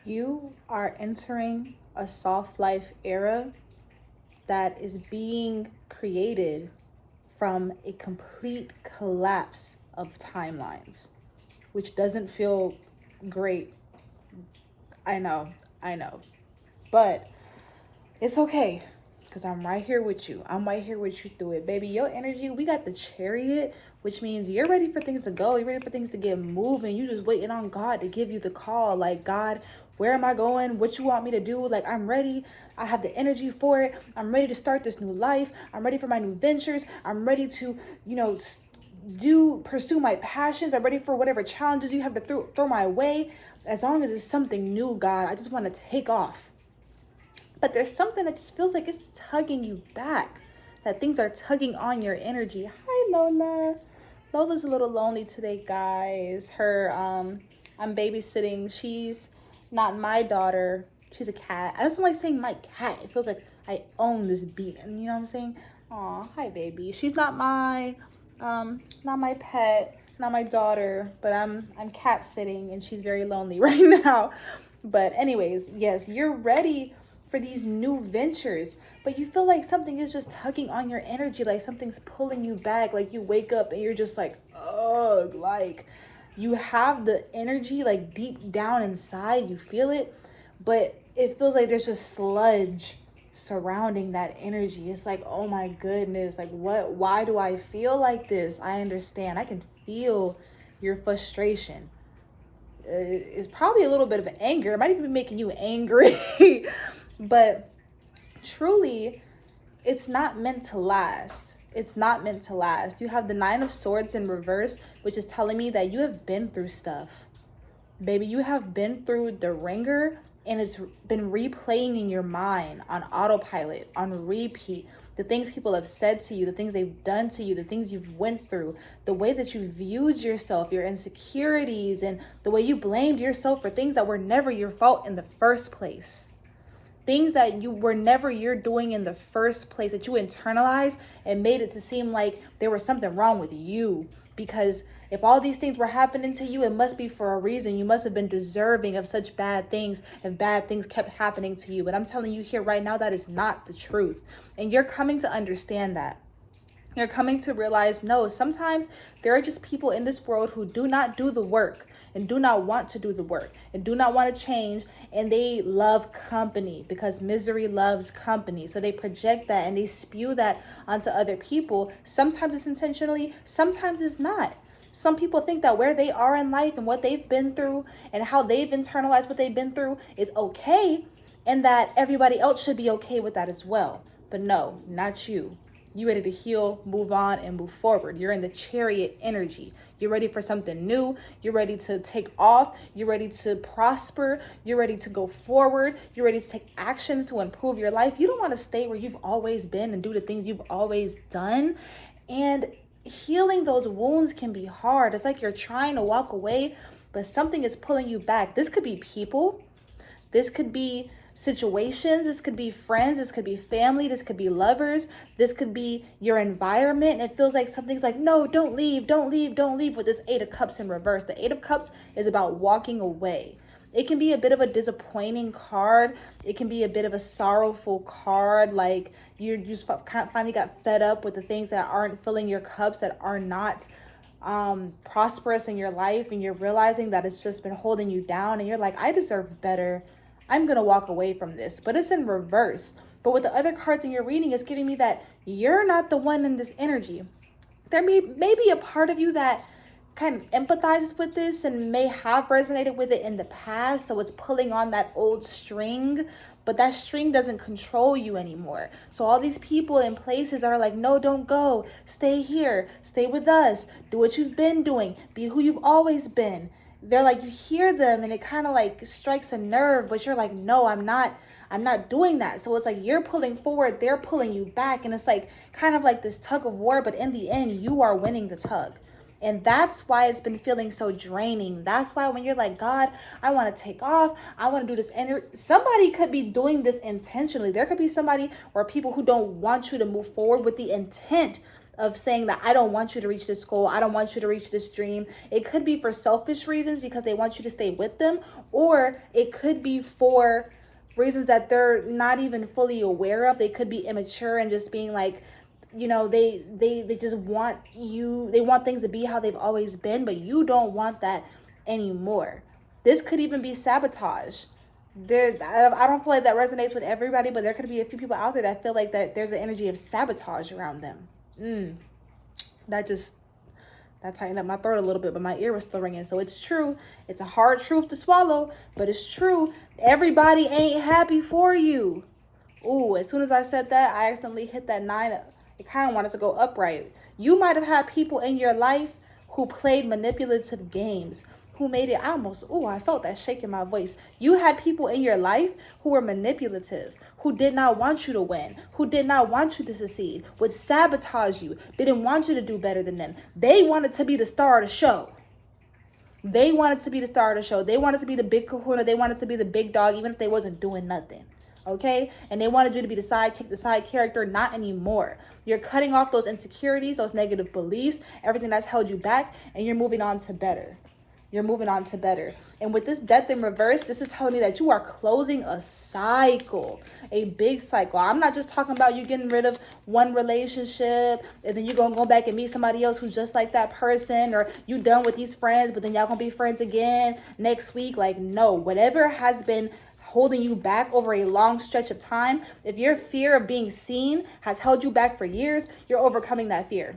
You are entering a soft life era that is being created from a complete collapse of timelines, which doesn't feel great. I know, I know. But it's okay because I'm right here with you. I'm right here with you through it. Baby, your energy, we got the chariot, which means you're ready for things to go. You're ready for things to get moving. You just waiting on God to give you the call. Like, God, where am I going? What you want me to do? Like, I'm ready. I have the energy for it. I'm ready to start this new life. I'm ready for my new ventures. I'm ready to, pursue my passions. I'm ready for whatever challenges you have to throw my way. As long as it's something new, God, I just want to take off. But there's something that just feels like it's tugging you back. That things are tugging on your energy. Hi, Lola. Lola's a little lonely today, guys. I'm babysitting. She's not my daughter. She's a cat. I just don't like saying my cat. It feels like I own this beat. And you know what I'm saying? Aw, hi, baby. She's not my pet, not my daughter, but I'm cat sitting and she's very lonely right now. But anyways, yes, you're ready for these new ventures, but you feel like something is just tugging on your energy, like something's pulling you back. Like you wake up and you're just like, ugh, like you have the energy like deep down inside, you feel it, but it feels like there's just sludge surrounding that energy. It's like, oh my goodness, like why do I feel like this? I understand. I can feel your frustration. It's probably a little bit of anger. It might even be making you angry. But truly, it's not meant to last. It's not meant to last. You have the Nine of Swords in reverse, which is telling me that you have been through stuff. Baby, you have been through the ringer and it's been replaying in your mind on autopilot, on repeat. The things people have said to you, the things they've done to you, the things you've went through, the way that you viewed yourself, your insecurities, and the way you blamed yourself for things that were never your fault in the first place. Things that you were never you're doing in the first place, that you internalized and made it to seem like there was something wrong with you. Because if all these things were happening to you, it must be for a reason. You must have been deserving of such bad things if bad things kept happening to you. But I'm telling you here right now, that is not the truth. And you're coming to understand that. You're coming to realize, no, sometimes there are just people in this world who do not do the work and do not want to do the work and do not want to change, and they love company because misery loves company. So they project that and they spew that onto other people. Sometimes it's intentionally, sometimes it's not. Some people think that where they are in life and what they've been through and how they've internalized what they've been through is okay, and that everybody else should be okay with that as well. But no, not you. You ready to heal, move on, and move forward. You're in the chariot energy. You're ready for something new. You're ready to take off. You're ready to prosper. You're ready to go forward. You're ready to take actions to improve your life. You don't want to stay where you've always been and do the things you've always done. And healing those wounds can be hard. It's like you're trying to walk away, but something is pulling you back. This could be people. This could be situations, this could be friends, this could be family, this could be lovers, this could be your environment. And it feels like something's like, no, don't leave, don't leave, don't leave, with this Eight of Cups in reverse. The Eight of Cups is about walking away. It can be a bit of a disappointing card. It can be a bit of a sorrowful card. Like you just finally got fed up with the things that aren't filling your cups, that are not prosperous in your life, and you're realizing that it's just been holding you down, and you're like, I deserve better. I'm going to walk away from this. But it's in reverse. But with the other cards in your reading, it's giving me that you're not the one in this energy. There may be a part of you that kind of empathizes with this and may have resonated with it in the past. So it's pulling on that old string, but that string doesn't control you anymore. So all these people in places are like, no, don't go. Stay here. Stay with us. Do what you've been doing. Be who you've always been. They're like, you hear them and it kind of like strikes a nerve, but you're like, no, I'm not doing that. So it's like you're pulling forward, they're pulling you back. And it's like kind of like this tug of war, but in the end, you are winning the tug. And that's why it's been feeling so draining. That's why when you're like, God, I want to take off, I want to do this. And somebody could be doing this intentionally. There could be somebody or people who don't want you to move forward with the intent of saying that I don't want you to reach this goal. I don't want you to reach this dream. It could be for selfish reasons because they want you to stay with them, or it could be for reasons that they're not even fully aware of. They could be immature and just being like, you know, they just want you, they want things to be how they've always been, but you don't want that anymore. This could even be sabotage. I don't feel like that resonates with everybody, but there could be a few people out there that feel like that there's an energy of sabotage around them. That tightened up my throat a little bit, but my ear was still ringing. So it's true. It's a hard truth to swallow, but it's true. Everybody ain't happy for you. Ooh, as soon as I said that, I accidentally hit that 9. It kind of wanted to go upright. You might have had people in your life who played manipulative games, who made it I felt that shake in my voice. You had people in your life who were manipulative, who did not want you to win, who did not want you to succeed, would sabotage you, didn't want you to do better than them. They wanted to be the star of the show. They wanted to be the star of the show. They wanted to be the big kahuna. They wanted to be the big dog, even if they wasn't doing nothing. Okay? And they wanted you to be the sidekick, the side character. Not anymore. You're cutting off those insecurities, those negative beliefs, everything that's held you back, and you're moving on to better. You're moving on to better. And with this death in reverse, this is telling me that you are closing a cycle, a big cycle. I'm not just talking about you getting rid of one relationship and then you're going to go back and meet somebody else who's just like that person, or you done with these friends, but then y'all going to be friends again next week. Like, no, whatever has been holding you back over a long stretch of time, if your fear of being seen has held you back for years, you're overcoming that fear.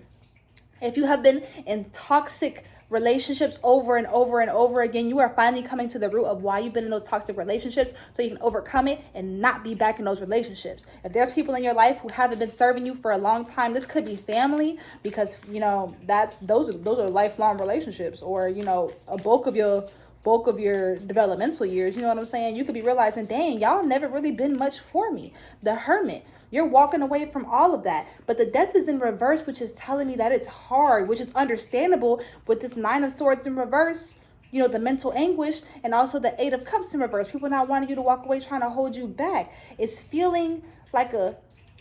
If you have been in toxic relationships over and over and over again, you are finally coming to the root of why you've been in those toxic relationships, so you can overcome it and not be back in those relationships. If there's people in your life who haven't been serving you for a long time, this could be family, because you know that those are lifelong relationships, or you know, a bulk of your developmental years. You know what I'm saying? You could be realizing, dang, y'all never really been much for me. The Hermit. You're walking away from all of that. But the death is in reverse, which is telling me that it's hard, which is understandable with this 9 of Swords in reverse, you know, the mental anguish, and also the 8 of Cups in reverse. People not wanting you to walk away, trying to hold you back. It's feeling like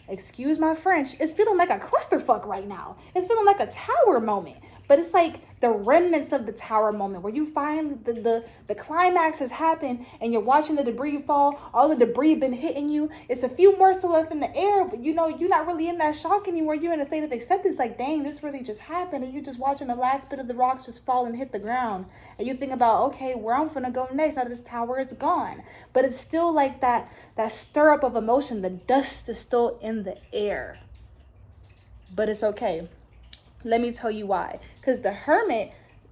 excuse my French, it's feeling like a clusterfuck right now. It's feeling like a tower moment. But it's like the remnants of the tower moment, where you find the climax has happened and you're watching the debris fall. All the debris been hitting you. It's a few more still left in the air, but you know, you're not really in that shock anymore. You're in a state of acceptance, like, dang, this really just happened. And you're just watching the last bit of the rocks just fall and hit the ground. And you think about, okay, where I'm gonna go next out of this tower is gone. But it's still like that stir up of emotion. The dust is still in the air. But it's okay. Let me tell you why. Because the Hermit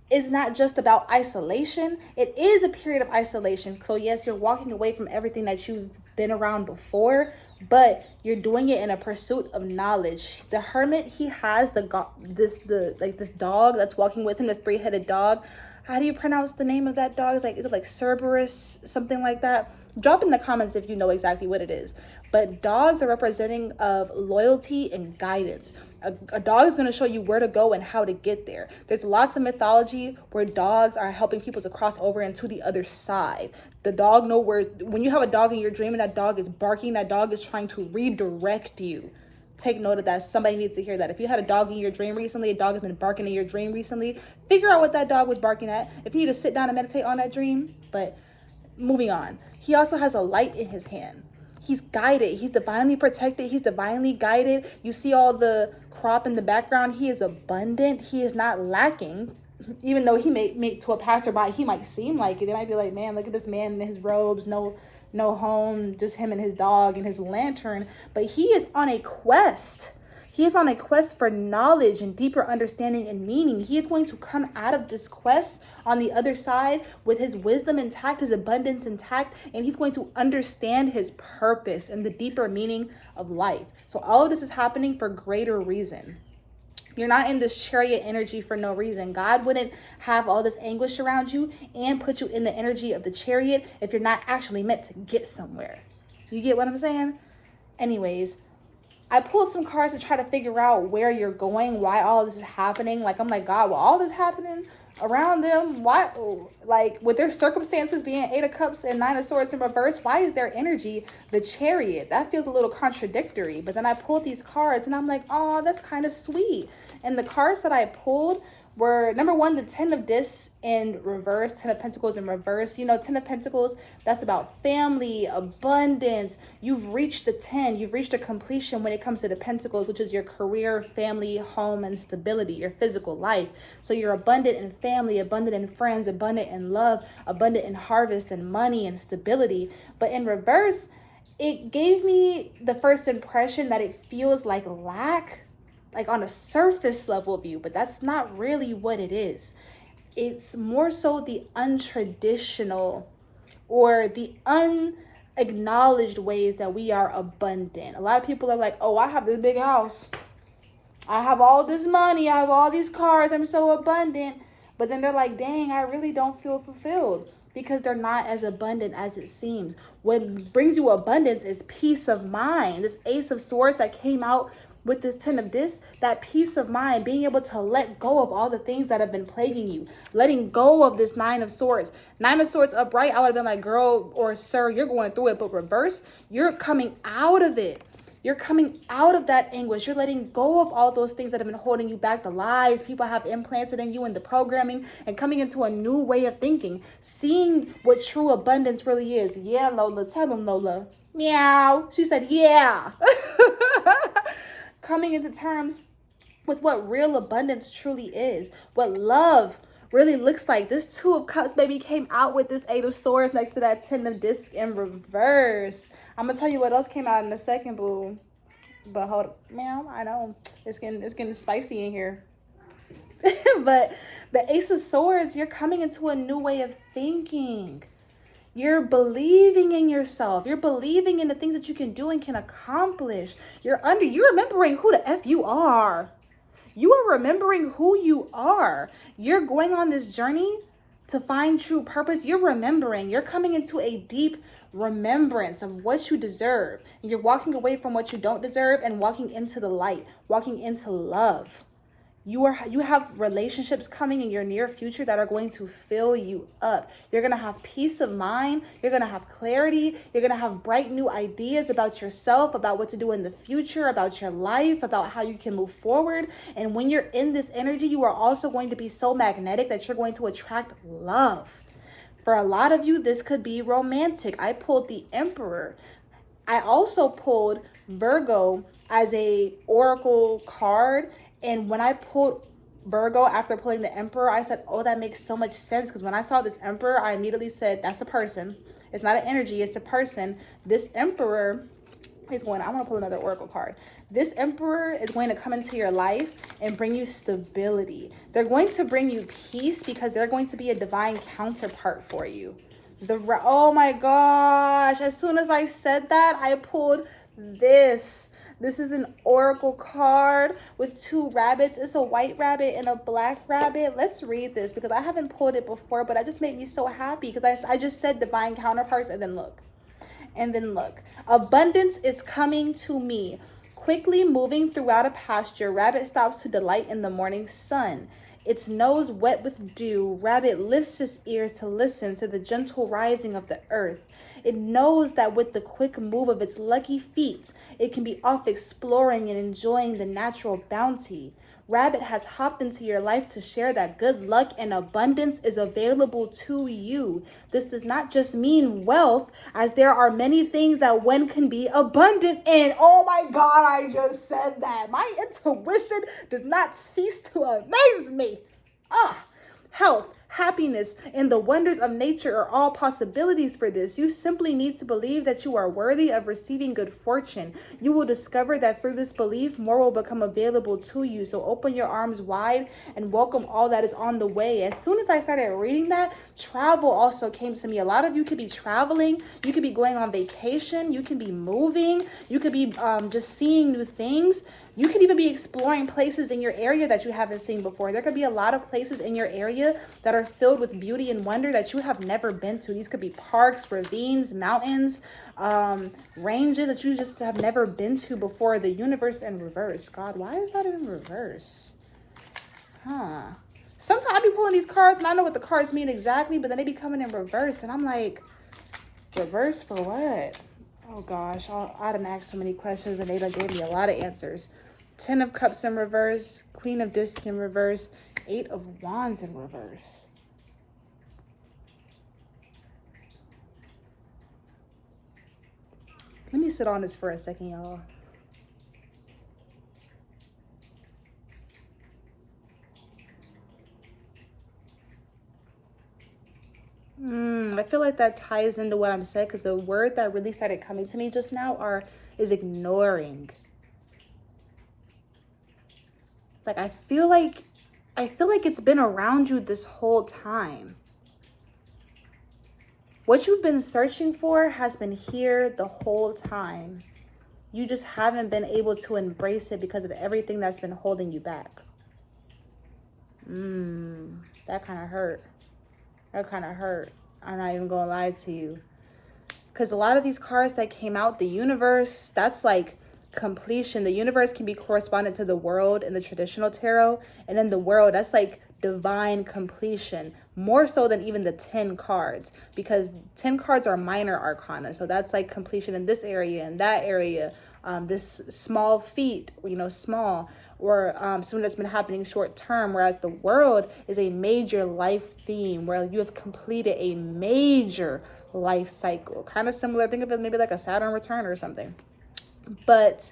is not just about isolation. It is a period of isolation. So yes, you're walking away from everything that you've been around before, but you're doing it in a pursuit of knowledge. The Hermit, he has this dog that's walking with him, this 3-headed dog. How do you pronounce the name of that dog? Is it like Cerberus, something like that? Drop in the comments if you know exactly what it is. But dogs are representing of loyalty and guidance. A dog is going to show you where to go and how to get there. There's lots of mythology where dogs are helping people to cross over into the other side. The dog know where, when you have a dog in your dream and that dog is barking, that dog is trying to redirect you. Take note of that. Somebody needs to hear that. If you had a dog in your dream recently, a dog has been barking in your dream recently, figure out what that dog was barking at. If you need to sit down and meditate on that dream. But moving on. He also has a light in his hand. He's guided. He's divinely protected. He's divinely guided. You see all the crop in the background. He is abundant. He is not lacking. Even though he may to a passerby, he might seem like it. They might be like, man, look at this man in his robes, no home, just him and his dog and his lantern. But he is on a quest. He is on a quest for knowledge and deeper understanding and meaning. He is going to come out of this quest on the other side with his wisdom intact, his abundance intact, and he's going to understand his purpose and the deeper meaning of life. So all of this is happening for greater reason. You're not in this Chariot energy for no reason. God wouldn't have all this anguish around you and put you in the energy of the Chariot if you're not actually meant to get somewhere. You get what I'm saying? Anyways, I pulled some cards to try to figure out where you're going, why all this is happening. Like, I'm like, God, well, all this happening around them, why, like, with their circumstances being 8 of Cups and 9 of Swords in reverse, why is their energy the Chariot? That feels a little contradictory. But then I pulled these cards and I'm like, oh, that's kind of sweet. And the cards that I pulled were, number one, the 10 of Discs in reverse, 10 of Pentacles in reverse. You know, 10 of Pentacles, that's about family, abundance. You've reached the 10. You've reached a completion when it comes to the Pentacles, which is your career, family, home, and stability, your physical life. So you're abundant in family, abundant in friends, abundant in love, abundant in harvest and money and stability. But in reverse, it gave me the first impression that it feels like lack, like on a surface level view, but that's not really what it is. It's more so the untraditional or the unacknowledged ways that we are abundant. A lot of people are like, oh, I have this big house, I have all this money, I have all these cars, I'm so abundant. But then they're like, dang, I really don't feel fulfilled, because they're not as abundant as it seems. What brings you abundance is peace of mind. This Ace of Swords that came out with this 10 of Discs, that peace of mind, being able to let go of all the things that have been plaguing you, letting go of this 9 of Swords. 9 of Swords upright, I would have been like, girl or sir, you're going through it. But reverse, you're coming out of it. You're coming out of that anguish. You're letting go of all those things that have been holding you back, the lies people have implanted in you and the programming, and coming into a new way of thinking, seeing what true abundance really is. Yeah, Lola, tell them, Lola. Meow. She said, yeah. Coming into terms with what real abundance truly is, what love really looks like. This 2 of Cups, baby, came out with this 8 of Swords next to that 10 of Discs in reverse. I'm gonna tell you what else came out in a second, boo. But hold up, meow. I know it's getting spicy in here. But the Ace of Swords, you're coming into a new way of thinking. You're believing in yourself. You're believing in the things that you can do and can accomplish. You're remembering who the F you are. You are remembering who you are. You're going on this journey to find true purpose. You're remembering. You're coming into a deep remembrance of what you deserve. And you're walking away from what you don't deserve and walking into the light, walking into love. You have relationships coming in your near future that are going to fill you up. You're going to have peace of mind. You're going to have clarity. You're going to have bright new ideas about yourself, about what to do in the future, about your life, about how you can move forward. And when you're in this energy, you are also going to be so magnetic that you're going to attract love. For a lot of you, this could be romantic. I pulled the Emperor. I also pulled Virgo as a oracle card. And when I pulled Virgo after pulling the Emperor, I said, oh, that makes so much sense. Because when I saw this Emperor, I immediately said, that's a person. It's not an energy, it's a person. This Emperor is going, I want to pull another Oracle card. This Emperor is going to come into your life and bring you stability. They're going to bring you peace because they're going to be a divine counterpart for you. Oh my gosh. As soon as I said that, I pulled this. This is an oracle card with 2 rabbits. It's a white rabbit and a black rabbit. Let's read this because I haven't pulled it before, but it just made me so happy because I just said divine counterparts and then look. And then look. Abundance is coming to me. Quickly moving throughout a pasture, rabbit stops to delight in the morning sun. Its nose wet with dew, rabbit lifts its ears to listen to the gentle rising of the earth. It knows that with the quick move of its lucky feet, it can be off exploring and enjoying the natural bounty. Rabbit has hopped into your life to share that good luck and abundance is available to you. This does not just mean wealth, as there are many things that one can be abundant in. Oh my God, I just said that. My intuition does not cease to amaze me. Health, happiness, and the wonders of nature are all possibilities for this. You simply need to believe that you are worthy of receiving good fortune. You will discover that through this belief, more will become available to you. So open your arms wide and welcome all that is on the way. As soon as I started reading that, travel also came to me. A lot of you could be traveling. You could be going on vacation. You can be moving. You could be just seeing new things. You could even be exploring places in your area that you haven't seen before. There could be a lot of places in your area that are filled with beauty and wonder that you have never been to. These could be parks, ravines, mountains, ranges that you just have never been to before. The universe in reverse. God, why is that in reverse? Sometimes I be pulling these cards and I know what the cards mean exactly, but then they be coming in reverse and I'm like, reverse for what? Oh gosh, I done asked so many questions and they done gave me a lot of answers. 10 of Cups in reverse, Queen of Discs in reverse, 8 of Wands in reverse. Let me sit on this for a second, y'all. I feel like that ties into what I'm saying, because the word that really started coming to me just now is ignoring. Like I feel like it's been around you this whole time. What you've been searching for has been here the whole time. You just haven't been able to embrace it because of everything that's been holding you back. That kind of hurt. That kind of hurt. I'm not even gonna lie to you. Because a lot of these cards that came out, the universe, that's like completion. The universe can be correspondent to the world in the traditional tarot. And in the world, that's like divine completion. More so than even the 10 cards. Because 10 cards are minor arcana. So that's like completion in this area, in that area. This small feat, small. Or something that's been happening short term, whereas the world is a major life theme where you have completed a major life cycle. Kind of similar, think of it maybe like a Saturn return or something. But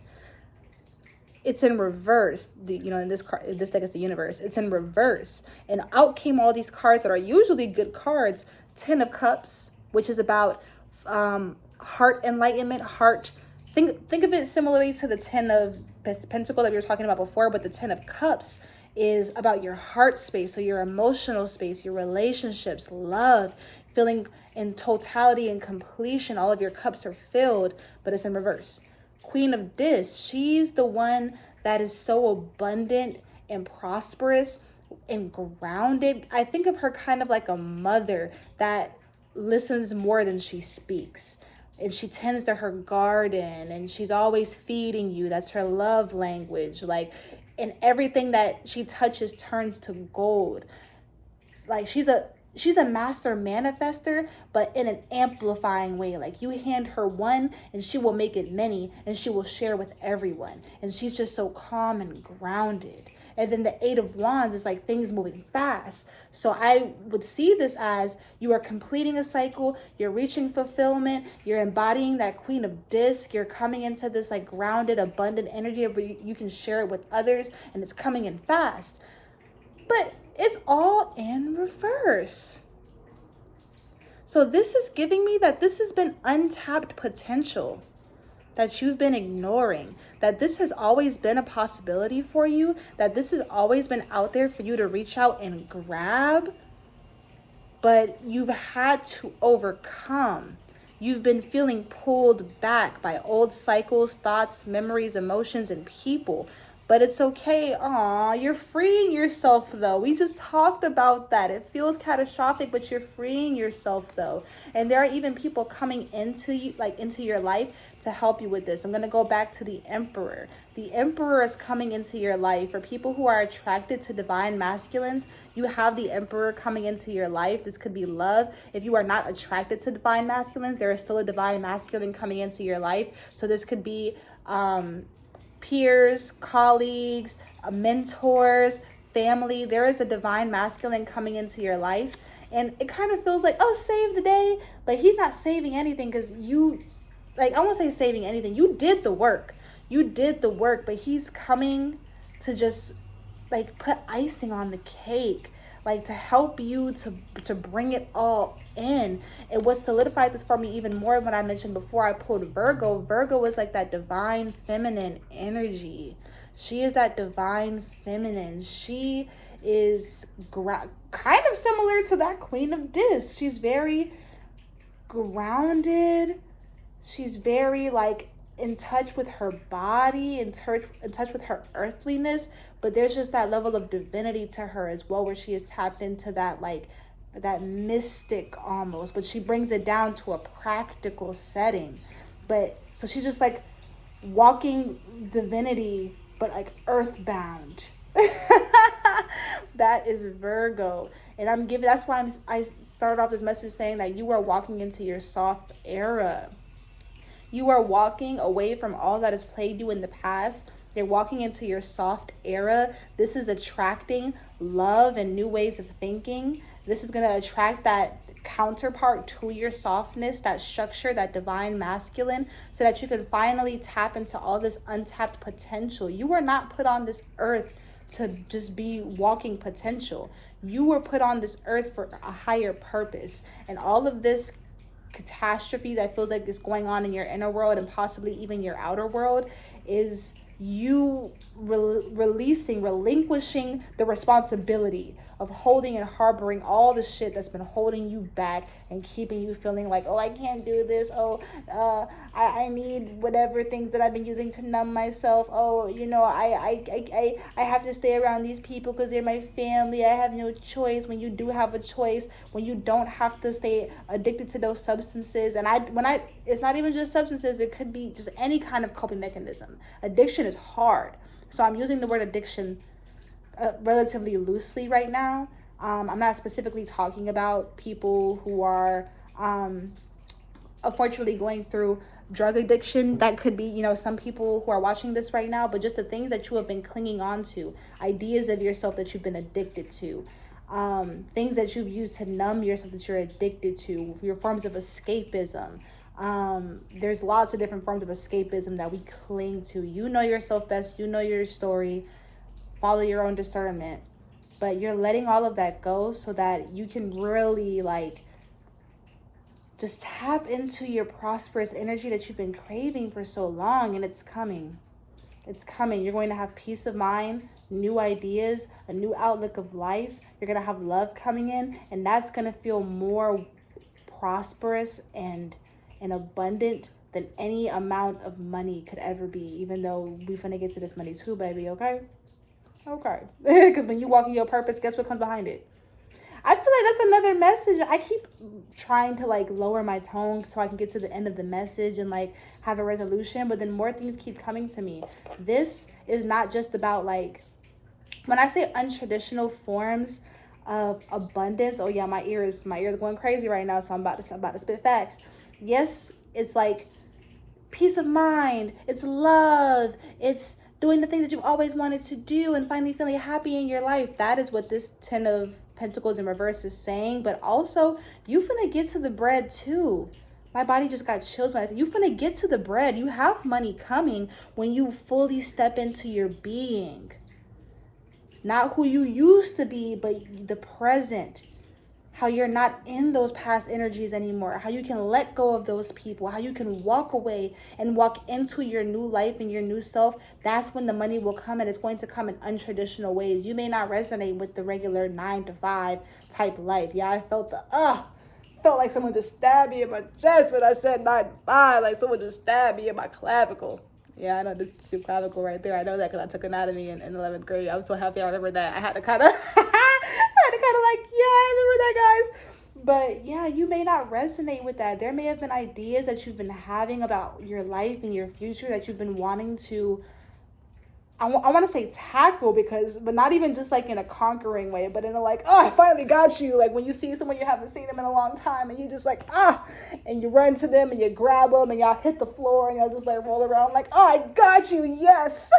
it's in reverse. In this deck is the universe. It's in reverse. And out came all these cards that are usually good cards. 10 of Cups, which is about heart enlightenment, heart. Think of it similarly to the 10 of Pentacles that we were talking about before, but the 10 of Cups is about your heart space, so your emotional space, your relationships, love, feeling in totality and completion. All of your cups are filled, but it's in reverse. Queen of Discs, she's the one that is so abundant and prosperous and grounded. I think of her kind of like a mother that listens more than she speaks. And she tends to her garden and she's always feeding you. That's her love language. Like, and everything that she touches turns to gold. Like she's a master manifester, but in an amplifying way. Like you hand her one and she will make it many and she will share with everyone. And she's just so calm and grounded. And then the 8 of Wands is like things moving fast. So I would see this as you are completing a cycle, you're reaching fulfillment, you're embodying that Queen of Discs, you're coming into this like grounded, abundant energy where you can share it with others and it's coming in fast. But it's all in reverse. So this is giving me that this has been untapped potential that you've been ignoring, that this has always been a possibility for you, that this has always been out there for you to reach out and grab, but you've had to overcome. You've been feeling pulled back by old cycles, thoughts, memories, emotions, and people. But it's okay. Aw, you're freeing yourself though. We just talked about that. It feels catastrophic, but you're freeing yourself though. And there are even people coming into you, like into your life to help you with this. I'm going to go back to the Emperor. The Emperor is coming into your life. For people who are attracted to divine masculines, you have the Emperor coming into your life. This could be love. If you are not attracted to divine masculines, there is still a divine masculine coming into your life. So this could be peers, colleagues, mentors, family. There is a divine masculine coming into your life. And it kind of feels like, oh, save the day. But he's not saving anything because you, like, I won't say saving anything. You did the work. You did the work, but he's coming to just like put icing on the cake, like to help you to bring it all in. And what solidified this for me even more, when I mentioned before, I pulled Virgo. Virgo is like that divine feminine energy. She is that divine feminine. She is kind of similar to that Queen of Discs. She's very grounded. She's very like in touch with her body, in touch with her earthliness, but there's just that level of divinity to her as well, where she is tapped into that, like, that mystic almost, but she brings it down to a practical setting. But so she's just like walking divinity, but like earthbound. That is Virgo. And that's why I started off this message saying that you are walking into your soft era. You are walking away from all that has plagued you in the past. You're walking into your soft era. This is attracting love and new ways of thinking. This is going to attract that counterpart to your softness, that structure, that divine masculine, so that you can finally tap into all this untapped potential. You were not put on this earth to just be walking potential. You were put on this earth for a higher purpose. And all of this catastrophe that feels like is going on in your inner world and possibly even your outer world is you relinquishing the responsibility of holding and harboring all the shit that's been holding you back and keeping you feeling like, oh, I can't do this. Oh, I need whatever things that I've been using to numb myself. Oh, you know, I have to stay around these people because they're my family. I have no choice. When you do have a choice, when you don't have to stay addicted to those substances. And it's not even just substances. It could be just any kind of coping mechanism. Addiction is hard. So I'm using the word addiction relatively loosely right now. I'm not specifically talking about people who are unfortunately going through drug addiction. That could be, you know, some people who are watching this right now, but just the things that you have been clinging on to, ideas of yourself that you've been addicted to, things that you've used to numb yourself that you're addicted to, your forms of escapism. There's lots of different forms of escapism that we cling to. You know yourself best, you know your story, follow your own discernment, but you're letting all of that go so that you can really like just tap into your prosperous energy that you've been craving for so long. And it's coming. You're going to have peace of mind, new ideas, a new outlook of life. You're going to have love coming in, and that's going to feel more prosperous and abundant than any amount of money could ever be, even though we're finna get to this money too, baby, okay? Because when you walk in your purpose, guess what comes behind it? I feel like that's another message. I keep trying to like lower my tone so I can get to the end of the message and like have a resolution, but then more things keep coming to me. This is not just about like, when I say untraditional forms of abundance, oh yeah, my ear is going crazy right now, so I'm about to spit facts. Yes, it's like peace of mind, it's love, it's doing the things that you've always wanted to do and finally feeling happy in your life. That is what this 10 of Pentacles in reverse is saying. But also, you finna get to the bread too. My body just got chills when I said you finna get to the bread. You have money coming when you fully step into your being. Not who you used to be, but the present. How you're not in those past energies anymore, how you can let go of those people, how you can walk away and walk into your new life and your new self. That's when the money will come, and it's going to come in untraditional ways. You may not resonate with the regular 9-to-5 type life. Yeah, I felt felt like someone just stabbed me in my chest when I said 9-to-5, like someone just stabbed me in my clavicle. Yeah, I know this is clavicle right there. I know that because I took anatomy in 11th grade. I'm so happy I remember that. I had to kind of like, yeah, I remember that, guys. But yeah, you may not resonate with that. There may have been ideas that you've been having about your life and your future that you've been wanting to, I want to say tackle, but not even just like in a conquering way, but in a like, oh, I finally got you. Like when you see someone you haven't seen them in a long time and you just like, and you run to them and you grab them and y'all hit the floor and y'all just like roll around like, oh, I got you. Yes.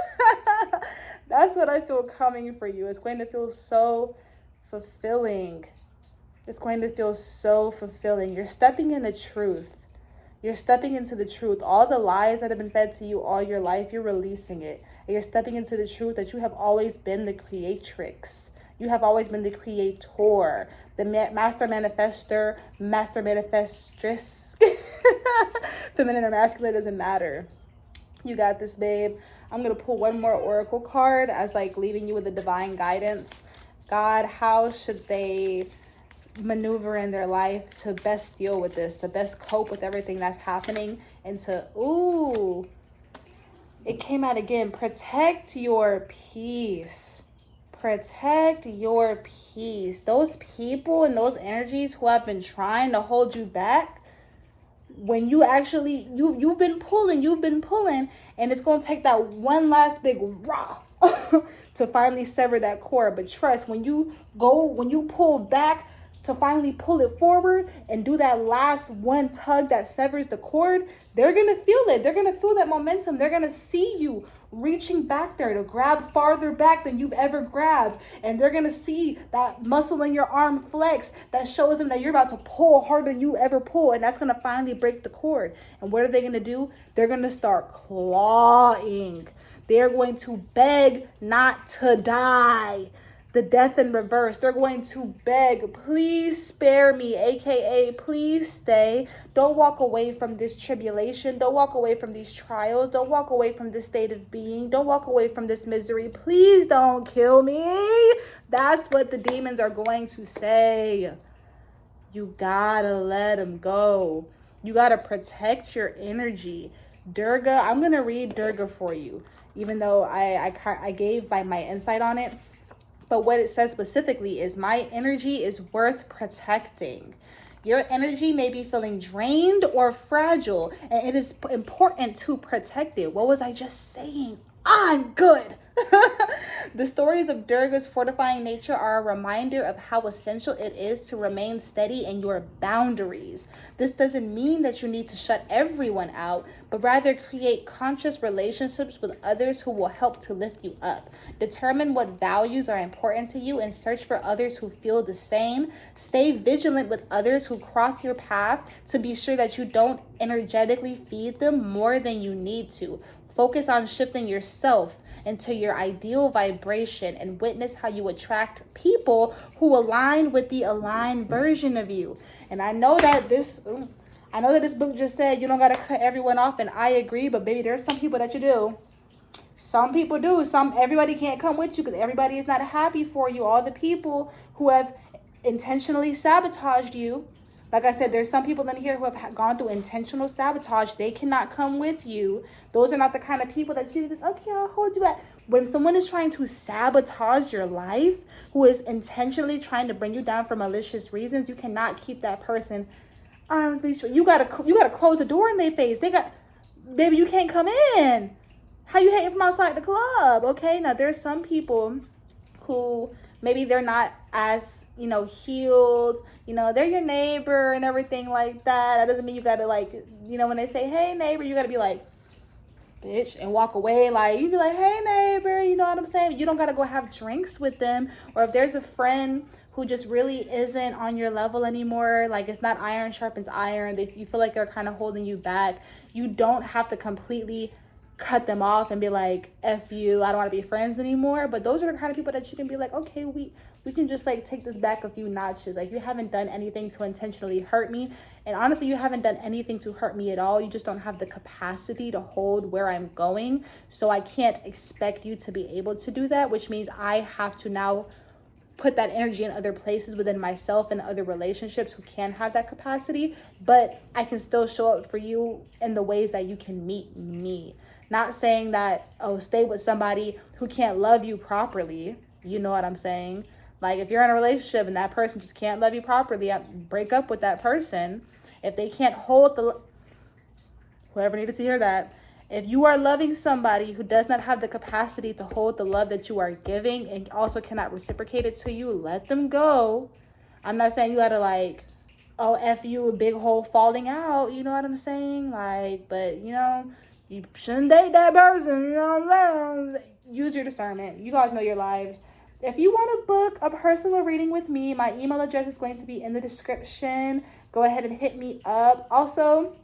That's what I feel coming for you. It's going to feel so fulfilling. It's going to feel so fulfilling. You're stepping into truth. You're stepping into the truth. All the lies that have been fed to you all your life, you're releasing it. And you're stepping into the truth that you have always been the creatrix. You have always been the creator, the master manifester, master manifestress. Feminine or masculine doesn't matter. You got this, babe. I'm going to pull one more oracle card as like leaving you with the divine guidance. God, how should they maneuver in their life to best deal with this, to best cope with everything that's happening, and to, It came out again. Protect your peace. Protect your peace. Those people and those energies who have been trying to hold you back, when you actually you've been pulling, and it's gonna take that one last big rah to finally sever that cord. But trust, when you pull back to finally pull it forward and do that last one tug that severs the cord, they're gonna feel it. They're gonna feel that momentum. They're gonna see you reaching back there to grab farther back than you've ever grabbed. And they're gonna see that muscle in your arm flex that shows them that you're about to pull harder than you ever pull. And that's gonna finally break the cord. And what are they gonna do? They're gonna start clawing. They're going to beg not to die. The death in reverse. They're going to beg, please spare me, aka please stay. Don't walk away from this tribulation. Don't walk away from these trials. Don't walk away from this state of being. Don't walk away from this misery. Please don't kill me. That's what the demons are going to say. You gotta let them go. You gotta protect your energy. Durga, I'm gonna read Durga for you, even though I gave my insight on it. But what it says specifically is, my energy is worth protecting. Your energy may be feeling drained or fragile, and it is important to protect it. What was I just saying? I'm good. The stories of Durga's fortifying nature are a reminder of how essential it is to remain steady in your boundaries. This doesn't mean that you need to shut everyone out, but rather create conscious relationships with others who will help to lift you up. Determine what values are important to you and search for others who feel the same. Stay vigilant with others who cross your path to be sure that you don't energetically feed them more than you need to. Focus on shifting yourself into your ideal vibration and witness how you attract people who align with the aligned version of you. And I know that this book just said you don't got to cut everyone off, and I agree, but baby, there's some people that you do. Some people do. Everybody can't come with you because everybody is not happy for you. All the people who have intentionally sabotaged you. Like I said, there's some people in here who have gone through intentional sabotage. They cannot come with you. Those are not the kind of people that you just, okay, I'll hold you at. When someone is trying to sabotage your life, who is intentionally trying to bring you down for malicious reasons, you cannot keep that person arms reach. You gotta close the door in their face. Baby, you can't come in. How you hating from outside the club? Okay, now there's some people who maybe they're not as, healed. They're your neighbor and everything like that. That doesn't mean you gotta when they say, hey neighbor, you gotta be like, bitch, and walk away. Like, you be like, hey neighbor, you know what I'm saying? You don't gotta go have drinks with them. Or if there's a friend who just really isn't on your level anymore, like it's not iron sharpens iron, you feel like they're kind of holding you back, you don't have to completely cut them off and be like, F you, I don't want to be friends anymore. But those are the kind of people that you can be like, okay, we can just take this back a few notches. Like, you haven't done anything to intentionally hurt me, and honestly, you haven't done anything to hurt me at all. You just don't have the capacity to hold where I'm going, so I can't expect you to be able to do that, which means I have to now put that energy in other places within myself and other relationships who can have that capacity. But I can still show up for you in the ways that you can meet me. Not saying that, stay with somebody who can't love you properly. You know what I'm saying? Like, if you're in a relationship and that person just can't love you properly, break up with that person. If they can't hold whoever needed to hear that. If you are loving somebody who does not have the capacity to hold the love that you are giving and also cannot reciprocate it to you, let them go. I'm not saying you gotta F you, a big hole falling out. You know what I'm saying? But you shouldn't date that person. You know what I'm saying? Use your discernment. You guys know your lives. If you want to book a personal reading with me, my email address is going to be in the description. Go ahead and hit me up. Also,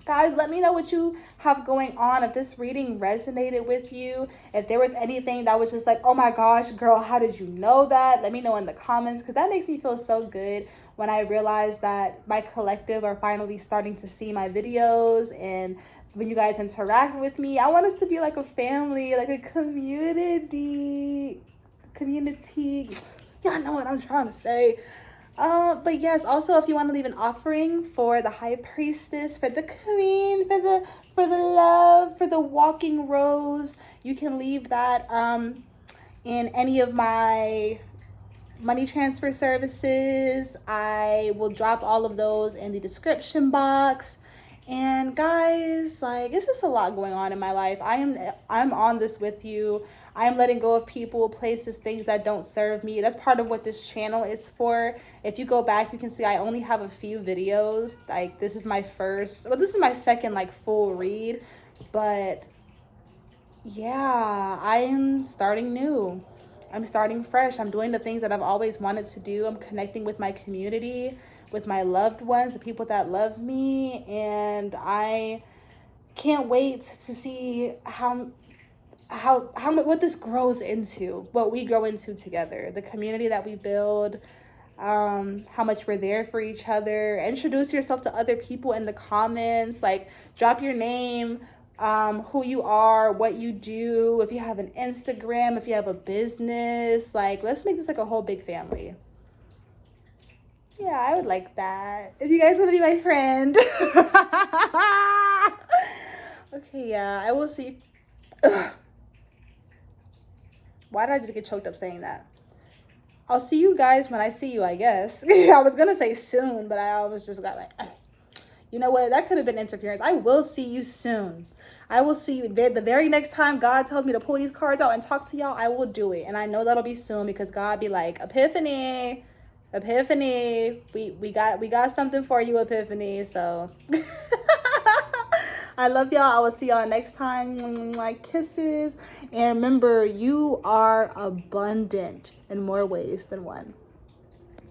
guys, let me know what you have going on. If this reading resonated with you, if there was anything that was just like, oh my gosh, girl, how did you know that? Let me know in the comments, because that makes me feel so good when I realize that my collective are finally starting to see my videos. And when you guys interact with me, I want us to be like a family, like a community. Y'all know what I'm trying to say. But yes, also if you want to leave an offering for the high priestess, for the queen, for the love, for the walking rose, you can leave that in any of my money transfer services. I will drop all of those in the description box. And guys, like, it's just a lot going on in my life. I'm on this with you. I am letting go of people, places, things that don't serve me. That's part of what this channel is for. If you go back, you can see I only have a few videos. Like, this is my second like full read. But yeah, I'm starting new. I'm starting fresh. I'm doing the things that I've always wanted to do. I'm connecting with my community, with my loved ones, the people that love me, and I can't wait to see what this grows into, what we grow into together, the community that we build, how much we're there for each other. Introduce yourself to other people in the comments, like drop your name, who you are, what you do, if you have an Instagram, if you have a business. Like, let's make this like a whole big family. Yeah, I would like that. If you guys want to be my friend. Okay, yeah, I will see. Ugh. Why did I just get choked up saying that? I'll see you guys when I see you, I guess. I was going to say soon, but I always just got like, ugh. You know what? That could have been interference. I will see you soon. I will see you the very next time God tells me to pull these cards out and talk to y'all. I will do it. And I know that'll be soon because God be like, Epiphany, we got something for you, Epiphany. So I love y'all. I will see y'all next time. My kisses. And remember, you are abundant in more ways than one.